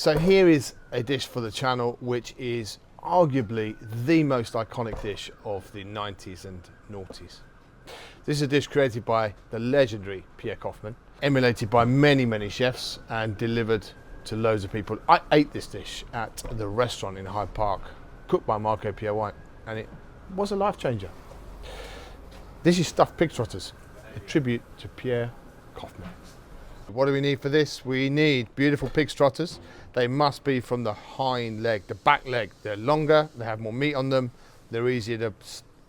So here is a dish for the channel, which is arguably the most iconic dish of the 90s and noughties. This is a dish created by the legendary Pierre Koffmann, emulated by many, many chefs and delivered to loads of people. I ate this dish at the restaurant in Hyde Park, cooked by Pierre, and it was a life changer. This is stuffed pig trotters, a tribute to Pierre Koffmann. What do we need for this? We need beautiful pig trotters. They must be from the hind leg, the back leg. They're longer, they have more meat on them, they're easier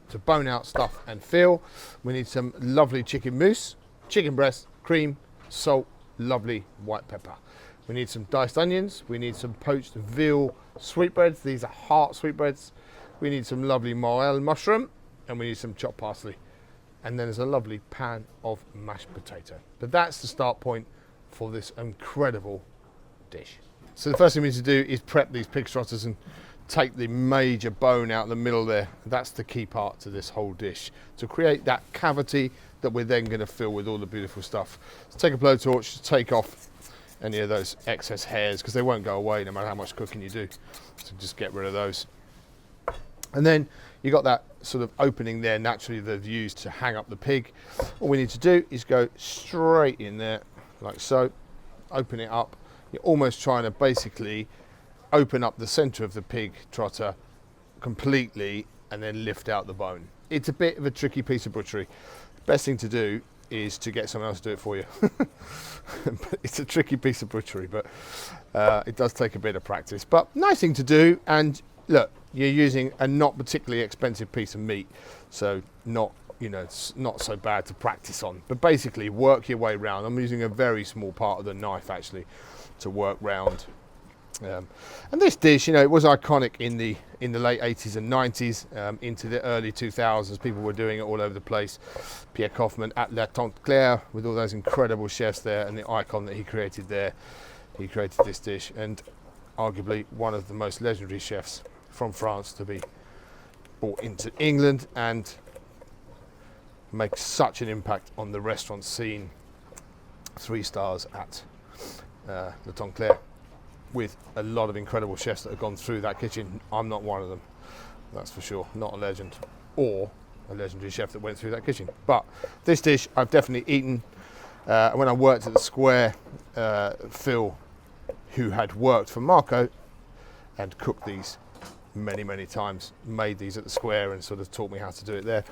to bone out, stuff and feel. We need some lovely chicken mousse, chicken breast, cream, salt, lovely white pepper. We need some diced onions, we need some poached veal sweetbreads, these are heart sweetbreads. We need some lovely morel mushroom, and we need some chopped parsley. And then there's a lovely pan of mashed potato. But that's the start point for this incredible dish. So the first thing we need to do is prep these pig trotters and take the major bone out in the middle there. That's the key part to this whole dish, to create that cavity that we're then going to fill with all the beautiful stuff. So take a blowtorch to take off any of those excess hairs, because they won't go away no matter how much cooking you do. So just get rid of those. And then you got that sort of opening there naturally that they've used to hang up the pig. All we need to do is go straight in there like so, open it up. You're almost trying to basically open up the center of the pig trotter completely and then lift out the bone. It's a bit of a tricky piece of butchery. Best thing to do is to get someone else to do it for you. It's a tricky piece of butchery, but it does take a bit of practice. But nice thing to do, and look, you're using a not particularly expensive piece of meat, so not, you know, it's not so bad to practice on. But basically work your way round. I'm using a very small part of the knife actually to work round. And this dish, you know, it was iconic in the late 80s and 90s, into the early 2000s. People were doing it all over the place. Pierre Koffmann at La Tante Claire, with all those incredible chefs there, and the icon that he created there. He created this dish, and arguably one of the most legendary chefs from France to be brought into England and make such an impact on the restaurant scene. 3 stars at La Tante Claire, with a lot of incredible chefs that have gone through that kitchen. I'm not one of them, that's for sure. Not a legend or a legendary chef that went through that kitchen. But this dish I've definitely eaten. When I worked at the Square, Phil, who had worked for Marco and cooked these many times, made these at the Square and sort of taught me how to do it there.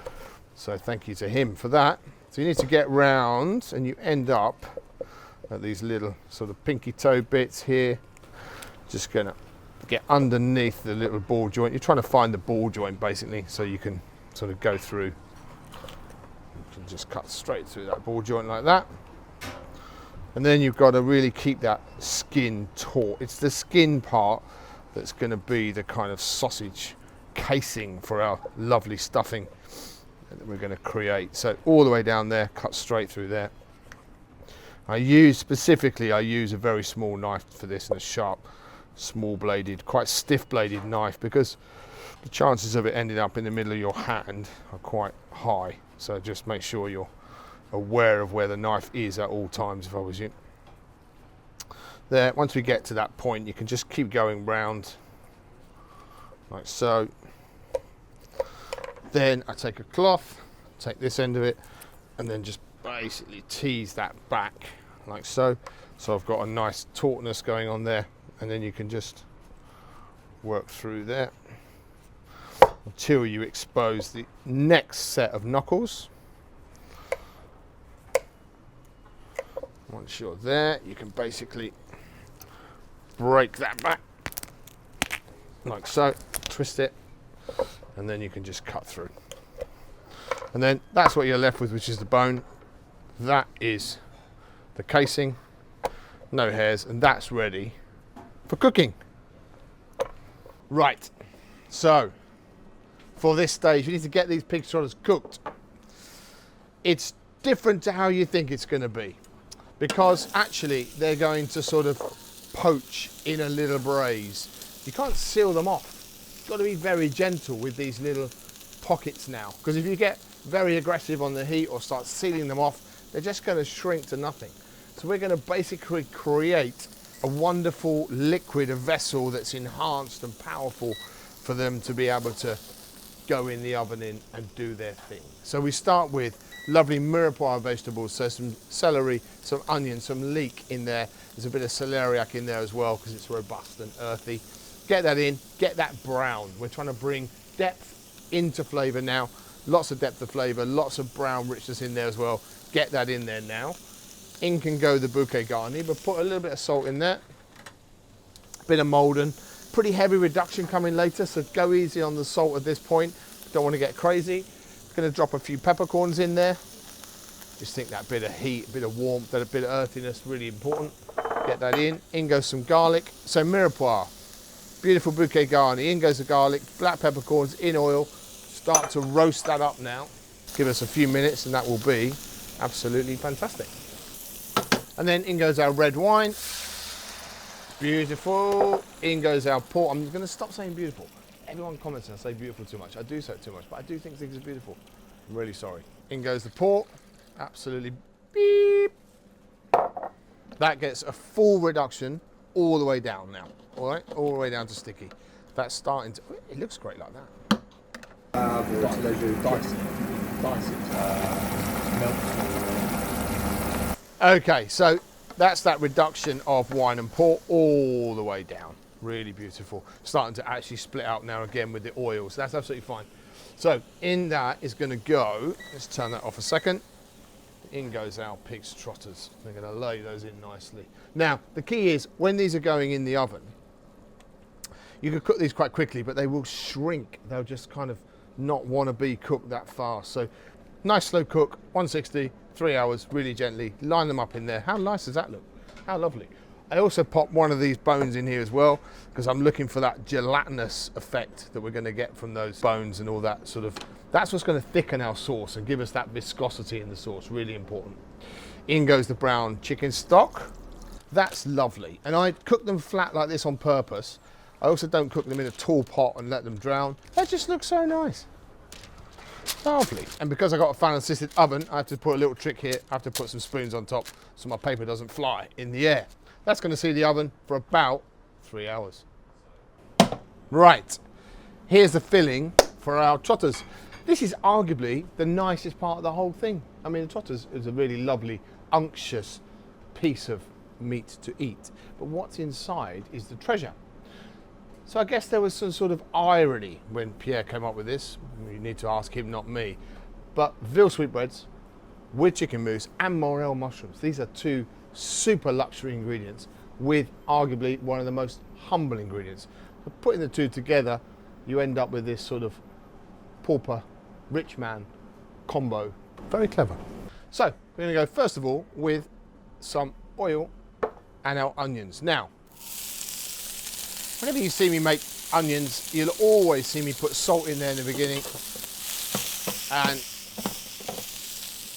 So thank you to him for that. So you need to get round and you end up at these little sort of pinky toe bits here. Just gonna get underneath the little ball joint. You're trying to find the ball joint basically, so you can sort of go through. You can just cut straight through that ball joint like that. And then you've got to really keep that skin taut. It's the skin part that's going to be the kind of sausage casing for our lovely stuffing that we're going to create. So all the way down there, cut straight through there. I use a very small knife for this, and a sharp, small bladed, quite stiff bladed knife, because the chances of it ending up in the middle of your hand are quite high. So just make sure you're aware of where the knife is at all times if I was you. There, once we get to that point, you can just keep going round like so. Then I take a cloth, take this end of it, and then just basically tease that back like so. So I've got a nice tautness going on there, and then you can just work through there until you expose the next set of knuckles. Once you're there, you can basically break that back like so, twist it, and then you can just cut through. And then that's what you're left with, which is the bone. That is the casing, no hairs, and that's ready for cooking. Right, so for this stage, you need to get these pig trotters cooked. It's different to how you think it's going to be, because actually they're going to sort of poach in a little braise. You can't seal them off. You've got to be very gentle with these little pockets now, because if you get very aggressive on the heat or start sealing them off, they're just going to shrink to nothing. So we're going to basically create a wonderful liquid, a vessel that's enhanced and powerful for them to be able to go in the oven and do their thing. So we start with lovely mirepoix vegetables, so some celery, some onion, some leek in there. There's a bit of celeriac in there as well because it's robust and earthy. Get that in, get that brown. We're trying to bring depth into flavour now. Lots of depth of flavour, lots of brown richness in there as well. Get that in there now. In can go the bouquet garni, but put a little bit of salt in there. A bit of Maldon. Pretty heavy reduction coming later, so go easy on the salt at this point. Don't want to get crazy. Going to drop a few peppercorns in there. Just think that bit of heat, a bit of warmth, that a bit of earthiness, really important. Get that in. In goes some garlic. So mirepoix, beautiful bouquet garni. In goes the garlic, black peppercorns in oil. Start to roast that up now. Give us a few minutes and that will be absolutely fantastic. And then in goes our red wine. Beautiful. In goes our port. I'm going to stop saying beautiful. Everyone comments and I say beautiful too much. I do say it too much, but I do think things are beautiful. I'm really sorry. In goes the port. Absolutely beep. That gets a full reduction all the way down now. All right, all the way down to sticky. That's starting to. It looks great like that. Okay, so that's that reduction of wine and port all the way down. Really beautiful. Starting to actually split out now again with the oils. That's absolutely fine. So in that is going to go, let's turn that off a second. In goes our pig's trotters. They're going to lay those in nicely. Now, the key is when these are going in the oven, you can cook these quite quickly, but they will shrink. They'll just kind of not want to be cooked that fast. So nice slow cook, 160, 3 hours, really gently. Line them up in there. How nice does that look? How lovely. I also pop one of these bones in here as well because I'm looking for that gelatinous effect that we're going to get from those bones and all that sort of. That's what's going to thicken our sauce and give us that viscosity in the sauce. Really important. In goes the brown chicken stock. That's lovely. And I cook them flat like this on purpose. I also don't cook them in a tall pot and let them drown. That just looks so nice. Lovely. And because I got a fan assisted oven, I have to put a little trick here. I have to put some spoons on top so my paper doesn't fly in the air. That's going to see the oven for about 3 hours. Right, here's the filling for our trotters. This is arguably the nicest part of the whole thing. I mean, the trotters is a really lovely, unctuous piece of meat to eat. But what's inside is the treasure. So I guess there was some sort of irony when Pierre came up with this. You need to ask him, not me. But veal sweetbreads with chicken mousse and morel mushrooms. These are two super luxury ingredients with arguably one of the most humble ingredients. But putting the two together, you end up with this sort of pauper, rich man combo. Very clever. So we're going to go first of all with some oil and our onions. Now, whenever you see me make onions, you'll always see me put salt in there in the beginning and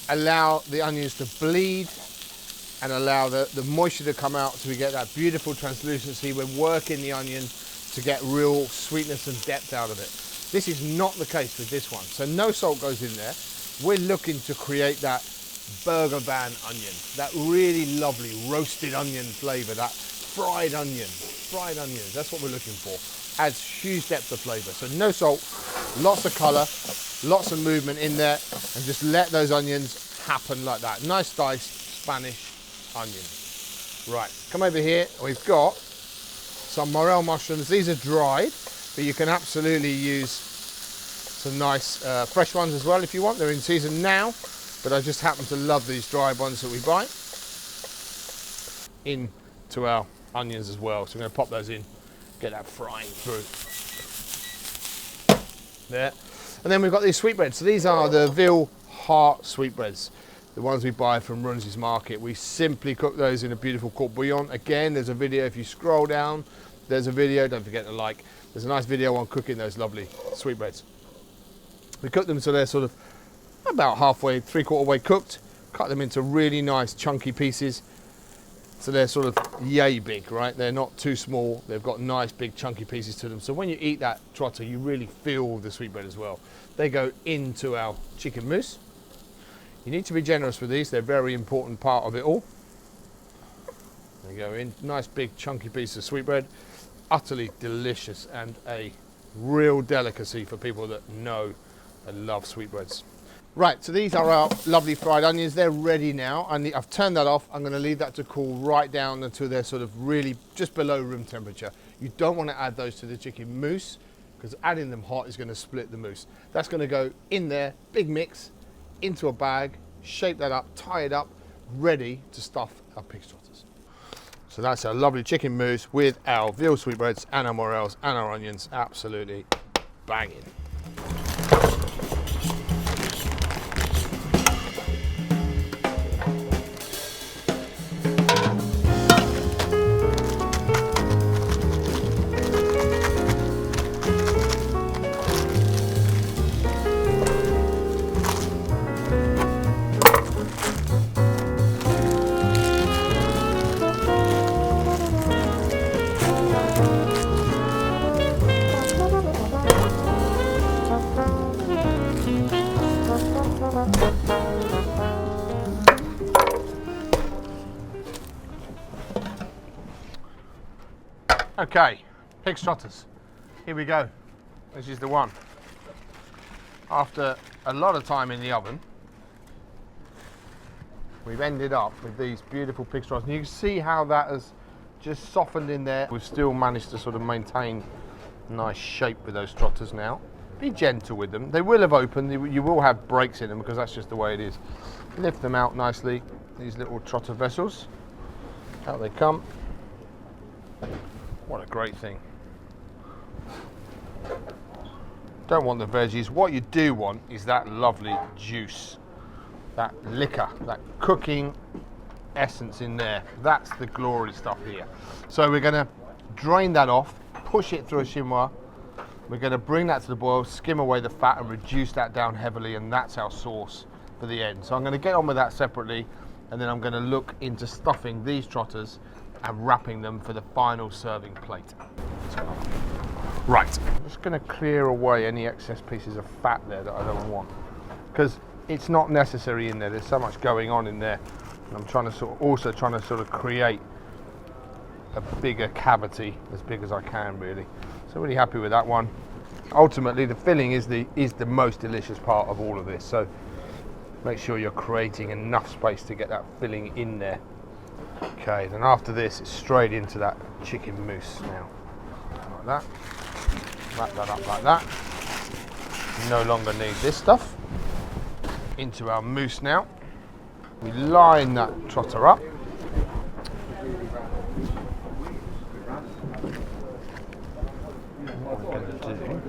allow the onions to bleed and allow the moisture to come out so we get that beautiful translucency. We're working the onion to get real sweetness and depth out of it. This is not the case with this one. So no salt goes in there. We're looking to create that burger van onion, that really lovely roasted onion flavour, that fried onions, that's what we're looking for. Adds huge depth of flavour. So no salt, lots of colour, lots of movement in there, and just let those onions happen like that. Nice diced Spanish onion. Right, come over here. We've got some morel mushrooms. These are dried, but you can absolutely use some nice fresh ones as well if you want. They're in season now, but I just happen to love these dried ones that we buy. Into our onions as well. So we're going to pop those in, get that frying through. There. And then we've got these sweetbreads. So these are the veal heart sweetbreads, the ones we buy from Runzy's Market. We simply cook those in a beautiful court bouillon. Again, there's a video, if you scroll down, there's a video, don't forget to like. There's a nice video on cooking those lovely sweetbreads. We cook them so they're sort of about halfway, 3/4 way cooked. Cut them into really nice chunky pieces. So they're sort of yay big, right? They're not too small. They've got nice big chunky pieces to them. So when you eat that trotter, you really feel the sweetbread as well. They go into our chicken mousse. You need to be generous with these. They're a very important part of it all. There you go, in nice big chunky piece of sweetbread. Utterly delicious and a real delicacy for people that know and love sweetbreads. Right, so these are our lovely fried onions. They're ready now. I've turned that off. I'm going to leave that to cool right down until they're sort of really just below room temperature. You don't want to add those to the chicken mousse because adding them hot is going to split the mousse. That's going to go in there, big mix, into a bag, shape that up, tie it up, ready to stuff our pig trotters. So that's our lovely chicken mousse with our veal sweetbreads and our morels and our onions. Absolutely banging. Okay, pig trotters, here we go. This is the one. After a lot of time in the oven, we've ended up with these beautiful pig trotters. And you can see how that has just softened in there. We've still managed to sort of maintain a nice shape with those trotters now. Be gentle with them. They will have opened, you will have breaks in them because that's just the way it is. Lift them out nicely, these little trotter vessels. Out they come. What a great thing. Don't want the veggies. What you do want is that lovely juice, that liquor, that cooking essence in there. That's the glory stuff here. So we're going to drain that off, push it through a chinois. We're going to bring that to the boil, skim away the fat and reduce that down heavily, and that's our sauce for the end. So I'm going to get on with that separately, and then I'm going to look into stuffing these trotters and wrapping them for the final serving plate. Right, I'm just going to clear away any excess pieces of fat there that I don't want, because it's not necessary in there. There's so much going on in there, and I'm trying to sort of create a bigger cavity, as big as I can really. So really happy with that one. Ultimately, the filling is the most delicious part of all of this. So make sure you're creating enough space to get that filling in there. Okay, then after this, it's straight into that chicken mousse now. Like that. Wrap that up like that. No longer need this stuff. Into our mousse now. We line that trotter up. What we're going to do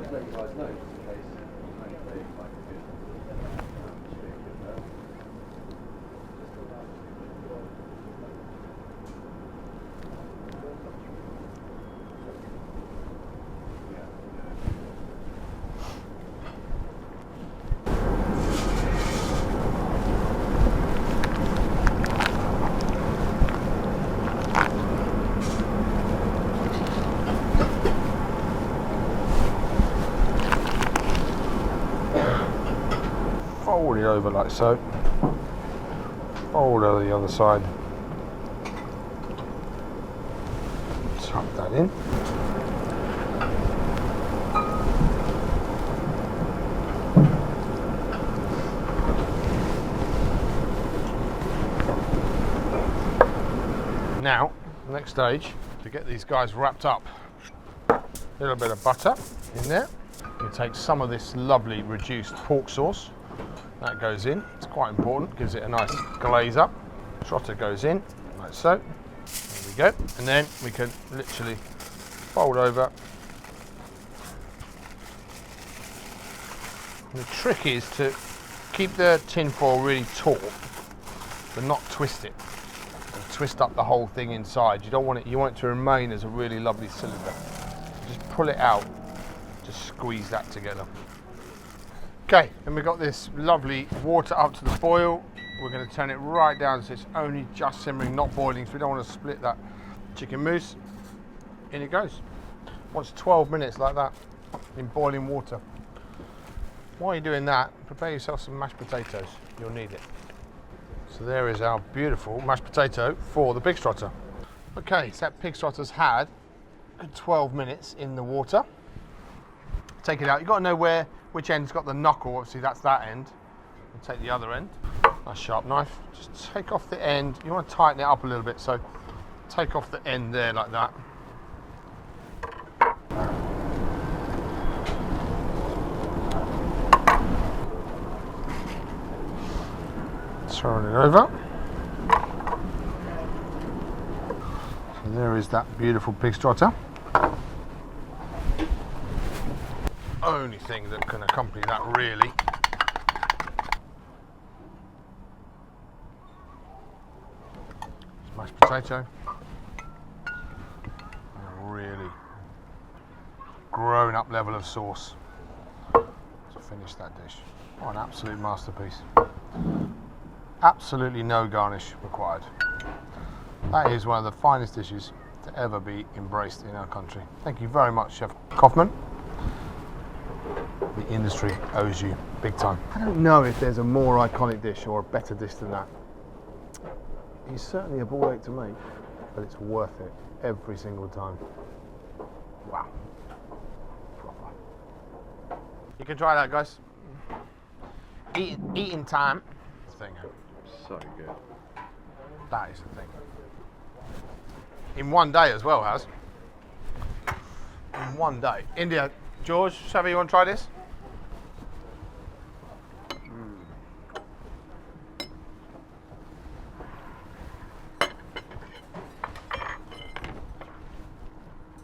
fold it over like so, fold over the other side, tuck that in. Now, next stage, to get these guys wrapped up, a little bit of butter in there. You take some of this lovely reduced pork sauce. That goes in, it's quite important, gives it a nice glaze up. Trotter goes in, like so. There we go. And then we can literally fold over. And the trick is to keep the tin foil really taut, but not twist it. And twist up the whole thing inside. You don't want it, you want it to remain as a really lovely cylinder. Just pull it out, just squeeze that together. Okay, and we've got this lovely water up to the boil. We're going to turn it right down so it's only just simmering, not boiling, so we don't want to split that chicken mousse. In it goes. Once 12 minutes like that in boiling water. While you're doing that, prepare yourself some mashed potatoes. You'll need it. So there is our beautiful mashed potato for the pig trotter. Okay, so that pig trotter's had a good 12 minutes in the water. Take it out. You've got to know which end's got the knuckle. Obviously, that's that end. We'll take the other end. Nice sharp knife. Just take off the end. You want to tighten it up a little bit, so take off the end there like that. Turn it over. So there is that beautiful pig trotter. Only thing that can accompany that really is mashed potato and a really grown up level of sauce to finish that dish. What an absolute masterpiece. Absolutely no garnish required. That is one of the finest dishes to ever be embraced in our country. Thank you very much, Chef Koffmann. The industry owes you big time. I don't know if there's a more iconic dish or a better dish than that. It's certainly a ball ache to make, but it's worth it every single time. Wow. Proper. You can try that, guys. Eating time. Thing. So good. That is the thing. In one day as well, Has. In one day. India, George, Savvy, you want to try this?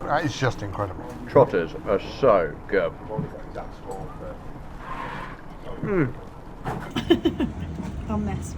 That is just incredible. Trotters are so good. A mess.